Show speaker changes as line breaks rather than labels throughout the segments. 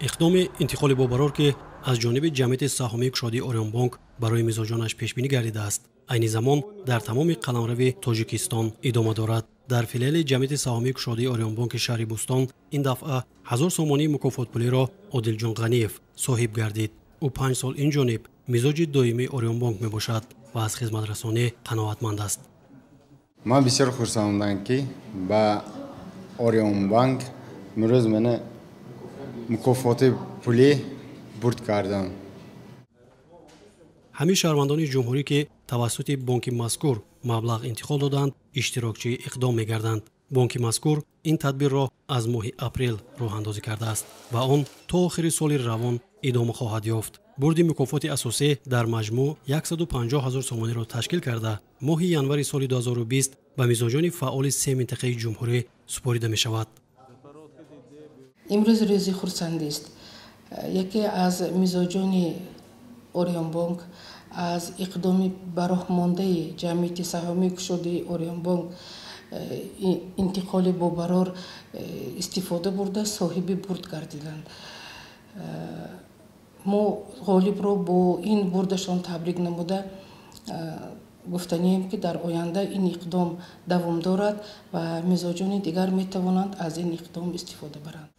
اقدام انتقال بابرار که از جانب جمعیت سهامی کشادی اوریون بانک برای میزاجانش پیش بینی گردیده است، عین زمان در تمام قلمرو تاجیکستان ادامه دارد. در فیلیال جمعیت سهامی کشادی اوریون بانک شهر بوستان این دفعه 1000 سومانی مکافات پولی را عادل غنیев صاحب گردید. او 5 سال این جانب میزاج دائمی اوریون بانک می باشد و از خدمت رسانی قناعتمند است.
من بسیار خرسندم که با اوریون بانک امروز من مکافات پولی برد کردم.
همه شهروندان جمهوری که توسط بانک مذکور مبلغ انتقال دادند اشتراکچی اقدام می‌گردند. بانک مذکور این تدبیر را از ماه اپریل راه اندازی کرده است و آن تا آخر سال روان ادامه خواهد یافت. برد مکافات اساسی در مجموع 150,000 سومانی را تشکیل کرده ماه ینوری سال 2020 به میزاجان فعال 3 منطقه جمهوری سپرده می شود.
امروز روزی خرسندی است. یکی از میزاجان اوریون بانک از اقدام براهمانده جمعیت سهامی کشاده اوریون بانک انتقال بابرار استفاده برده صاحب برد گردیدند. ما غالب را با این بردشان تبریک نموده گفتنیم که در آینده این اقدام دوام دارد و میزاجان دیگر می توانند از این اقدام استفاده برند.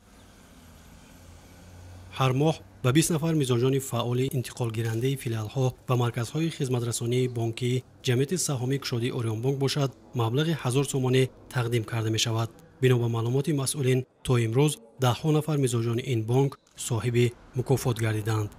هر ماه به 20 نفر میزاجان فعال انتقال گیرنده فیلیال‌ها و مرکزهای خدمت رسانی بانکی جمعیت سهامی کشادی اوریون بانک باشد مبلغ 1000 سومانی تقدیم کرده می شود. بنا به معلومات مسئولین تا امروز 10 نفر میزاجان این بانک صاحب مکافات گردیدند.